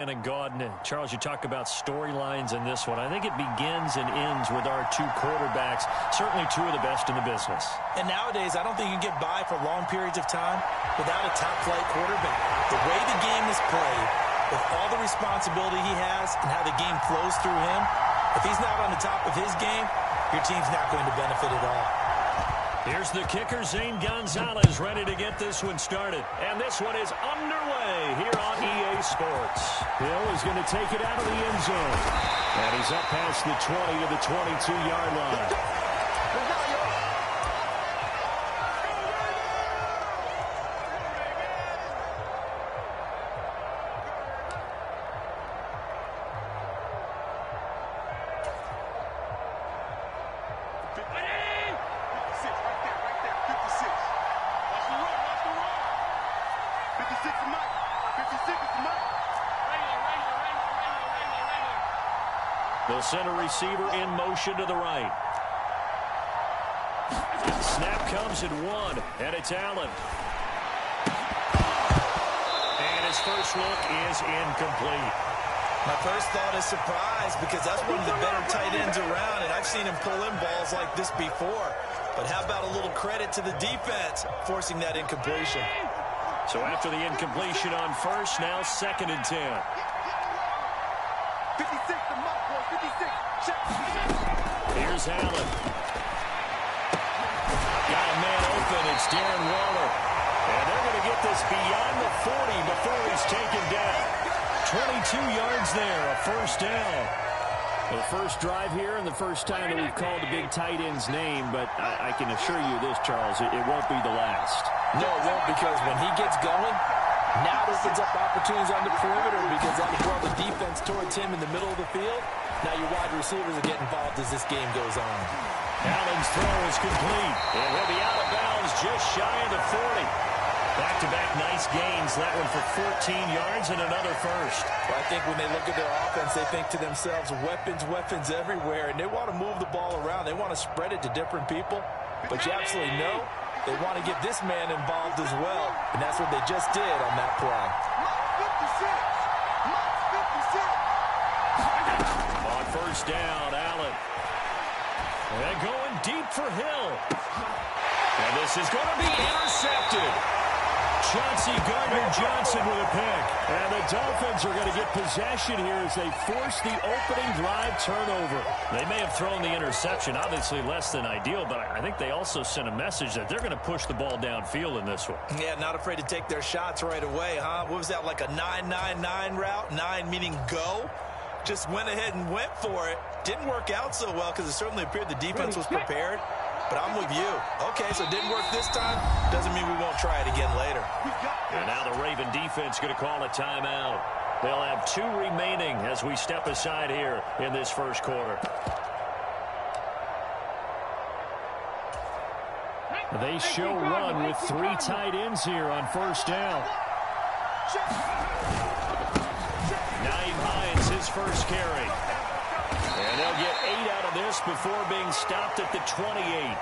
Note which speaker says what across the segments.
Speaker 1: And Gordon, Charles, you talk about storylines in this one. I think it begins and ends with our two quarterbacks, certainly two of the best in the business.
Speaker 2: And nowadays, I don't think you can get by for long periods of time without a top-flight quarterback. The way the game is played, with all the responsibility he has and how the game flows through him, if he's not on the top of his game, your team's not going to benefit at all.
Speaker 1: Here's the kicker, Zane Gonzalez, ready to get this one started. And this one is underway here on EA Sports. Hill is going to take it out of the end zone. And he's up past the 20 to the 22-yard line. The center receiver in motion to the right. Snap comes at one, and it's Allen. And his first look is incomplete.
Speaker 2: My first thought is surprise because that's one of the better tight ends around, and I've seen him pull in balls like this before. But how about a little credit to the defense forcing that incompletion?
Speaker 1: So after the incompletion on first, now 2nd and 10.
Speaker 3: 56 to Mike, boy, 56. Check.
Speaker 1: Here's Allen. Got a man open. It's Darren Waller. And they're going to get this beyond the 40 before he's taken down. 22 yards there, a first down.
Speaker 4: Well, the first drive here and the first time that we've called the big tight end's name, but I can assure you this, Charles, it won't be the last.
Speaker 2: No, it won't, because when he gets going, now it opens up opportunities on the perimeter because that'll draw the defense towards him in the middle of the field. Now your wide receivers are getting involved as this game goes on.
Speaker 1: Allen's throw is complete. And he'll be out of bounds just shy of the 40. Back-to-back nice gains. That one for 14 yards and another first.
Speaker 2: Well, I think when they look at their offense, they think to themselves, weapons, weapons everywhere. And they want to move the ball around. They want to spread it to different people. But you absolutely know they want to get this man involved as well. And that's what they just did on that play.
Speaker 1: On first down, Allen. And going deep for Hill. And this is going to be intercepted. Chauncey Gardner-Johnson with a pick. And the Dolphins are going to get possession here as they force the opening drive turnover. They may have thrown the interception, obviously less than ideal, but I think they also sent a message that they're going to push the ball downfield in this one.
Speaker 2: Yeah, not afraid to take their shots right away, huh? What was that, like a 9-9-9 route? 9 meaning go? Just went ahead and went for it. Didn't work out so well because it certainly appeared the defense was prepared. But I'm with you. Okay, so it didn't work this time. Doesn't mean we won't try it again later.
Speaker 1: And now the Raven defense going to call a timeout. They'll have 2 remaining as we step aside here in this first quarter. They show run with 3 tight ends here on first down. Naeem Hines, his first carry. And they'll get 8 out of this before being stopped at the 28.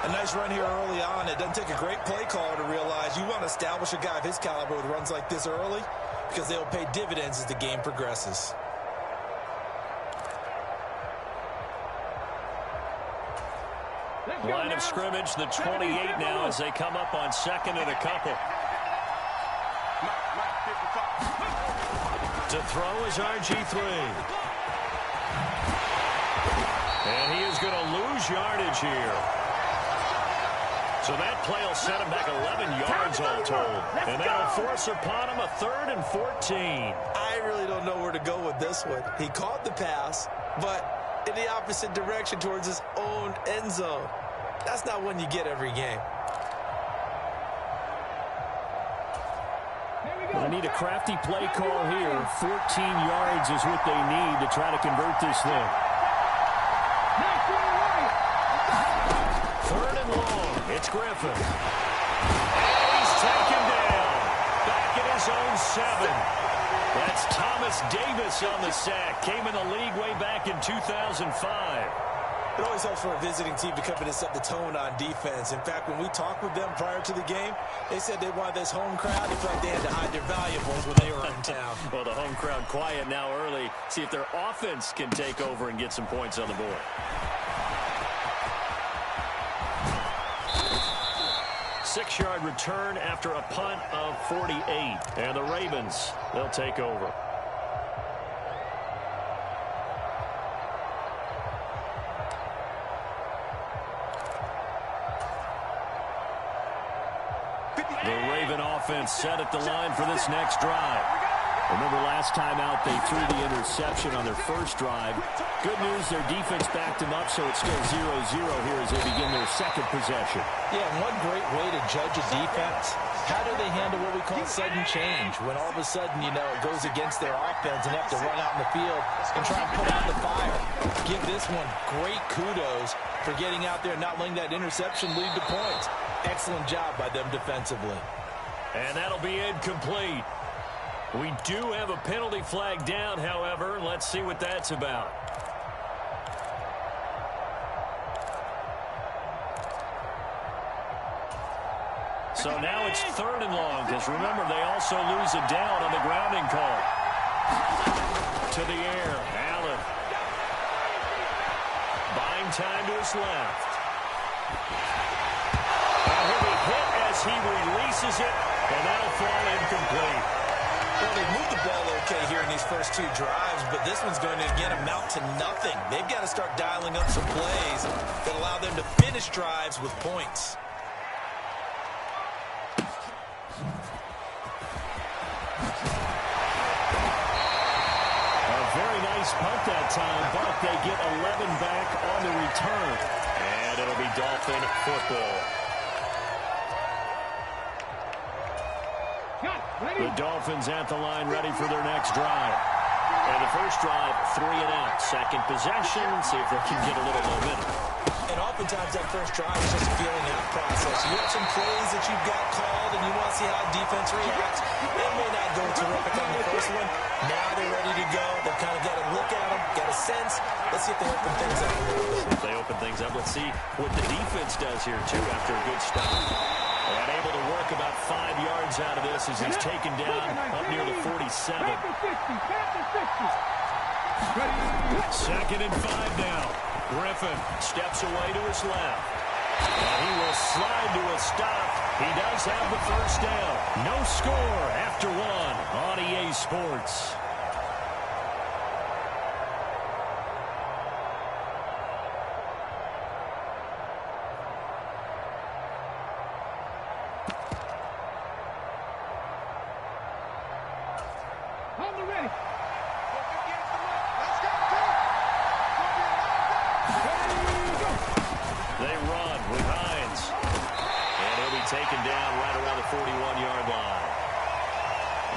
Speaker 2: A nice run here early on. It doesn't take a great play caller to realize you want to establish a guy of his caliber with runs like this early because they'll pay dividends as the game progresses.
Speaker 1: Line of scrimmage, the 28 now as they come up on 2nd and a couple. To throw is RG3. And he is going to lose yardage here. So that play will set him back 11 yards all told. And that'll force upon him a 3rd and 14.
Speaker 2: I really don't know where to go with this one. He caught the pass, but in the opposite direction towards his own end zone. That's not one you get every game.
Speaker 4: They need a crafty play call here. 14 yards is what they need to try to convert this thing.
Speaker 1: 3rd and long. It's Griffin. And he's taken down. Back at his own 7. That's Thomas Davis on the sack. Came in the league way back in 2005.
Speaker 2: It always helps for a visiting team to come in and set the tone on defense. In fact, when we talked with them prior to the game, they said they wanted this home crowd. They felt like they had to hide their valuables when they were in town.
Speaker 4: Well, the home crowd quiet now early. See if their offense can take over and get some points on the board. Six-yard return after a punt of 48. And the Ravens, they'll take over. The Raven offense set at the line for this next drive. Remember last time out they threw the interception on their first drive. Good news, their defense backed them up, so it's still 0-0 here as they begin their second possession.
Speaker 2: Yeah, and one great way to judge a defense, how do they handle what we call sudden change? When all of a sudden, you know, it goes against their offense and they have to run out in the field and try and put out the fire. Give this one great kudos for getting out there and not letting that interception lead to points. Excellent job by them defensively.
Speaker 4: And that'll be incomplete. We do have a penalty flag down, however. Let's see what that's about. So now it's 3rd and long, because remember, they also lose a down on the grounding call. To the air, Allen. Buying time to his left. A heavy hit as he releases it, and that'll fall incomplete.
Speaker 2: Well, they've moved the ball okay here in these first two drives, but this one's going to, again, amount to nothing. They've got to start dialing up some plays that allow them to finish drives with points.
Speaker 4: A very nice punt that time, but they get 11 back on the return. And it'll be Dolphin football. The Dolphins at the line ready for their next drive. And the first drive, 3 and out. Second possession, see if they can get a little momentum.
Speaker 2: And oftentimes that first drive is just a feeling out process. You have some plays that you've got called and you want to see how defense reacts. It may not go terrific on the first one. Now they're ready to go. They've kind of got to look at them, got a sense. Let's see if they open things up.
Speaker 4: If they open things up, let's see what the defense does here, too, after a good stop. And able to work about 5 yards out of this as he's taken down up near the 47. 2nd and 5 now. Griffin steps away to his left. And he will slide to a stop. He does have the first down. No score after 1 on EA Sports. Taken down right around the 41-yard line.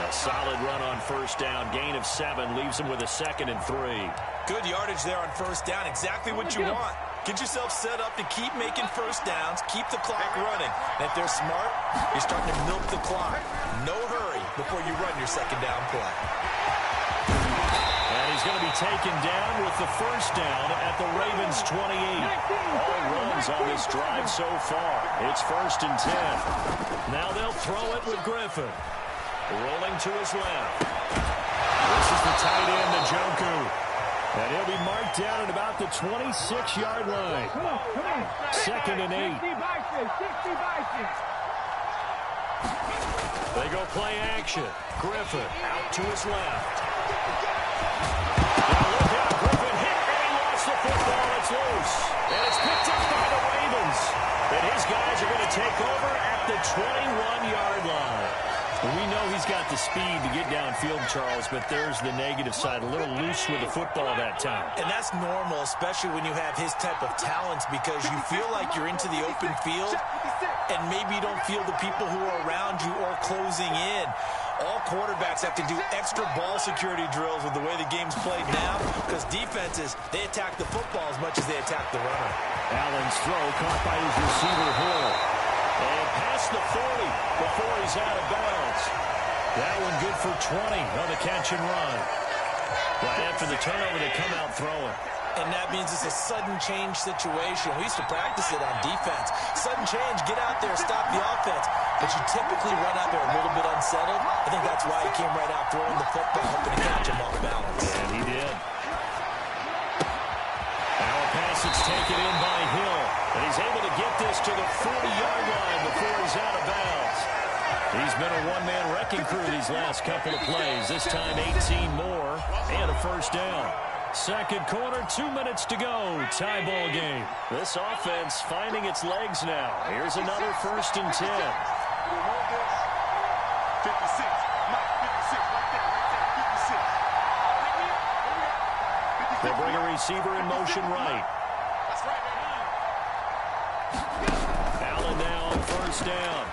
Speaker 4: A solid run on first down. Gain of 7 leaves him with a 2nd and 3.
Speaker 2: Good yardage there on first down. Exactly what you want. Get yourself set up to keep making first downs. Keep the clock running. And if they're smart, you're starting to milk the clock. No hurry before you run your second down play.
Speaker 4: And he's going to be taken down with the first down at the Ravens' 28. All runs on this drive so far. It's 1st and 10. Now they'll throw it with Griffin. Rolling to his left. This is the tight end, Njoku. And he'll be marked down at about the 26-yard line. 2nd and 8. They go play action. Griffin out to his left. Now look out, Griffin hit, and he lost the football. It's loose. And it's picked up by the Ravens. And his guys are going to take over at the 21-yard line. We know he's got the speed to get downfield, Charles, but there's the negative side. A little loose with the football that time.
Speaker 2: And that's normal, especially when you have his type of talents, because you feel like you're into the open field, and maybe you don't feel the people who are around you or closing in. All quarterbacks have to do extra ball security drills with the way the game's played now, because defenses, they attack the football as much as they attack the runner.
Speaker 4: Allen's throw caught by his receiver, Hill. And past the 40 before he's out of bounds. That one good for 20 on the catch and run. Right after the turnover, they come out throwing.
Speaker 2: And that means it's a sudden change situation. We used to practice it on defense. Sudden change, get out there, stop the offense. But you typically run out there a little bit unsettled. I think that's why he came right out throwing the football, hoping to catch him off balance.
Speaker 1: And he did. Now a passage taken in by Hill. And he's able to get this to the 40-yard line before he's out of bounds. He's been a one-man wrecking crew these last couple of plays. This time 18 more and a first down. Second quarter, 2 minutes to go. Tie ball game. This offense finding its legs now. Here's another 1st and 10.
Speaker 3: 56. Mike, 56. Right there. 56.
Speaker 1: They'll bring a receiver in motion right.
Speaker 3: That's right, man.
Speaker 1: Allen now on first down.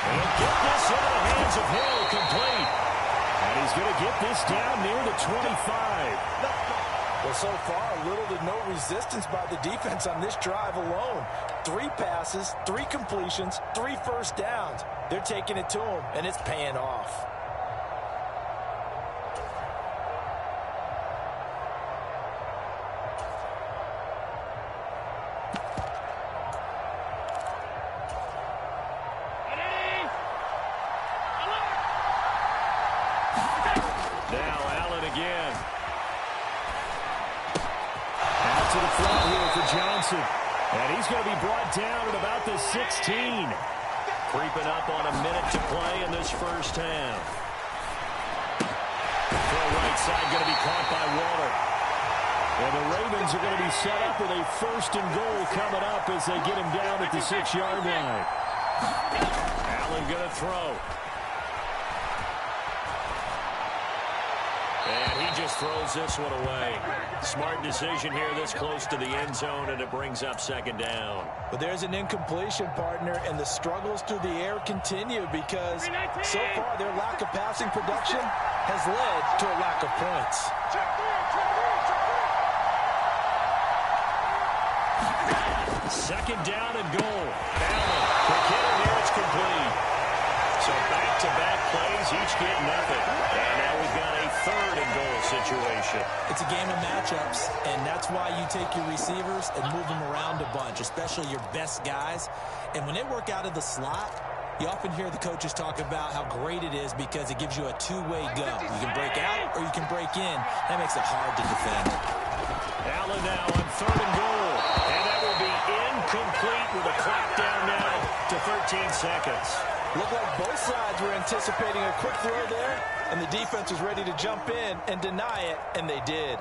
Speaker 1: He'll get this into the hands of Hill, complete. And he's going to get this down near the 25.
Speaker 2: Well, so far, little to no resistance by the defense on this drive alone. 3 passes, 3 completions, 3 first downs. They're taking it to him, and it's paying off.
Speaker 1: Now Allen again. Out to the front here for Johnson. And he's going to be brought down at about the 16. Creeping up on a minute to play in this first half. Throw right side going to be caught by Waller. And the Ravens are going to be set up with a 1st and goal coming up as they get him down at the 6-yard line. Allen going to throw. And he just throws this one away. Smart decision here this close to the end zone, and it brings up 2nd down.
Speaker 2: But there's an incompletion, partner, and the struggles through the air continue because so far their lack of passing production has led to a lack of points.
Speaker 1: Second down and goal. Allen, quick hitter here, it's complete. So back-to-back plays, each get nothing. And now we've got a 3rd and goal situation.
Speaker 2: It's a game of matchups, and that's why you take your receivers and move them around a bunch, especially your best guys. And when they work out of the slot, you often hear the coaches talk about how great it is because it gives you a 2-way go. You can break out or you can break in. That makes it hard to defend.
Speaker 1: Allen now on 3rd and goal. And that will be incomplete with a clock down now to 13 seconds.
Speaker 2: Looked like both sides were anticipating a quick throw there, and the defense was ready to jump in and deny it, and they did.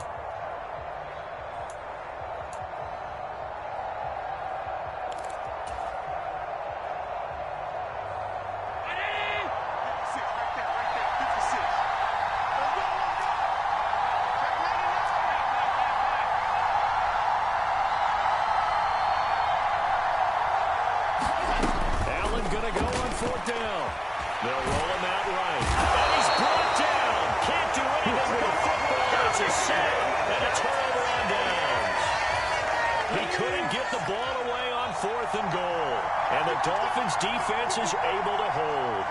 Speaker 1: Gonna go on 4th down. They'll roll him out right. And he's brought down. Can't do anything with the football. It's a sack and a turnover on downs. He couldn't get the ball away on 4th and goal. And the Dolphins defense is able to hold.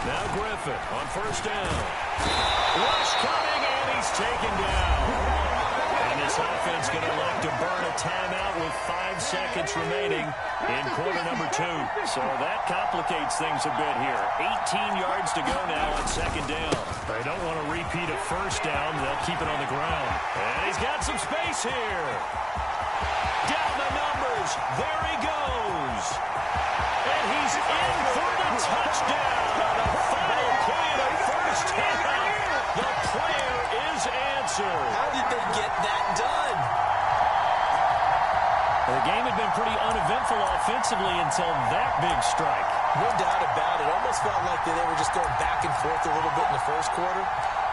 Speaker 1: Now Griffin on 1st down. Rush coming and he's taken down. And this offense going to elect to burn a timeout with 5 seconds remaining in quarter number 2. So that complicates things a bit here. 18 yards to go now on 2nd down. They don't want to repeat a 1st down. They'll keep it on the ground. And he's got some space here. Down the numbers. There he goes. And he's in for the touchdown. The final play of the first half. The prayer is answered.
Speaker 2: How did they get that done?
Speaker 1: The game had been pretty uneventful offensively until that big strike.
Speaker 2: No doubt about it. Almost felt like they were just going back and forth a little bit in the first quarter.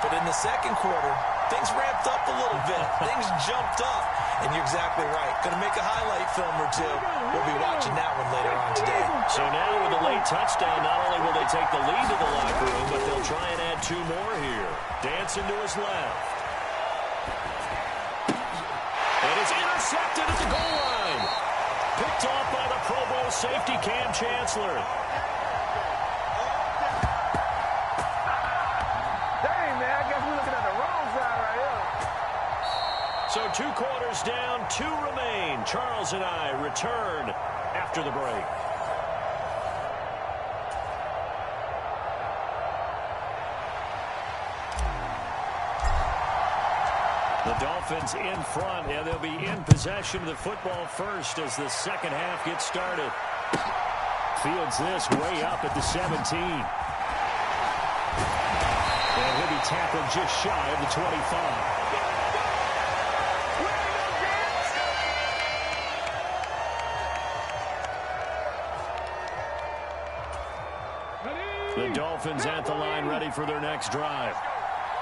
Speaker 2: But in the second quarter, things ramped up a little bit. Things jumped up. And you're exactly right. Going to make a highlight film or two. We'll be watching that one later on today.
Speaker 1: So now with a late touchdown, not only will they take the lead to the locker room, but they'll try and add 2 more here. Dancing to his left. And it's intercepted at the goal line. Picked off by the Pro Bowl safety Cam Chancellor.
Speaker 3: Dang, man, I guess we're looking at the wrong side right
Speaker 1: So 2 quarters down, 2 remain. Charles and I return after the break. The Dolphins in front, and they'll be in possession of the football first as the second half gets started. Fields this way up at the 17. And he'll be tackled just shy of the 25. The Dolphins at the line ready for their next drive.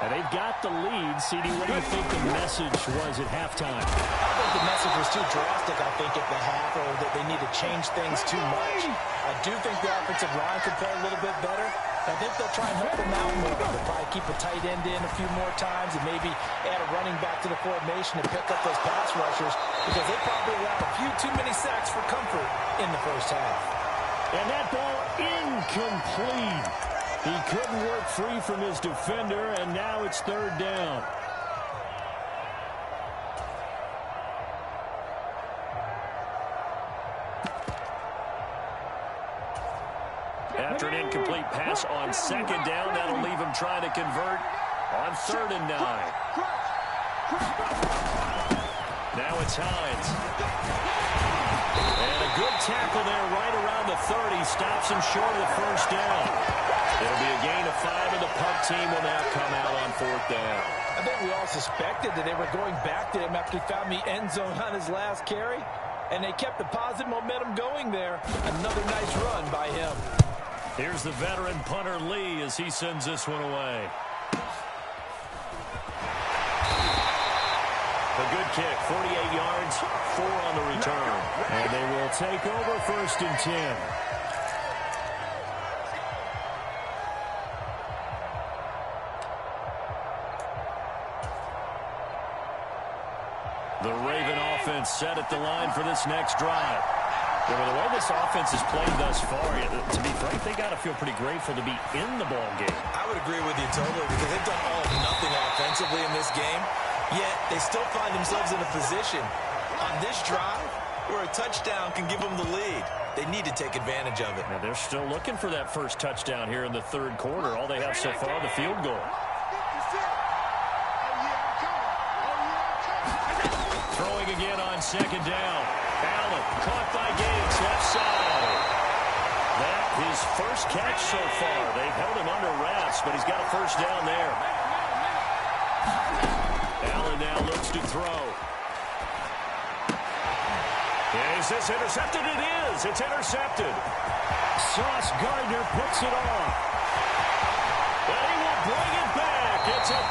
Speaker 1: And they've got the lead. CD, what do you think the message was at halftime?
Speaker 2: I think the message was too drastic, I think, at the half, or that they need to change things too much. I do think the offensive line could play a little bit better. I think they'll try and help them out more. They'll probably keep a tight end in a few more times and maybe add a running back to the formation to pick up those pass rushers, because they probably allowed a few too many sacks for comfort in the first half.
Speaker 1: And that ball incomplete. He couldn't work free from his defender, and now it's 3rd down. After an incomplete pass on 2nd down, that'll leave him trying to convert on 3rd and 9. Now it's Hines. And a good tackle there right around the 30. Stops him short of the 1st down. It'll be a gain of 5, and the punt team will now come out on 4th down.
Speaker 2: I think we all suspected that they were going back to him after he found the end zone on his last carry, and they kept the positive momentum going there. Another nice run by him.
Speaker 1: Here's the veteran punter Lee as he sends this one away. A good kick, 48 yards, 4 on the return. And they will take over 1st and 10. The Raven offense set at the line for this next drive. Yeah, well, the way this offense has played thus far, to be frank, they got to feel pretty grateful to be in the ball game.
Speaker 2: I would agree with you totally, because they've done all or nothing offensively in this game, yet they still find themselves in a position on this drive where a touchdown can give them the lead. They need to take advantage of it.
Speaker 1: Now, they're still looking for that first touchdown here in the 3rd quarter. All they have so far, the field goal. Throwing again on 2nd down. Allen caught by Gates, left side. That his first catch so far. They've held him under wraps, but he's got a 1st down there. Allen now looks to throw. Is this intercepted? It is. It's intercepted. Sauce Gardner picks it off. And he will bring it back. It's a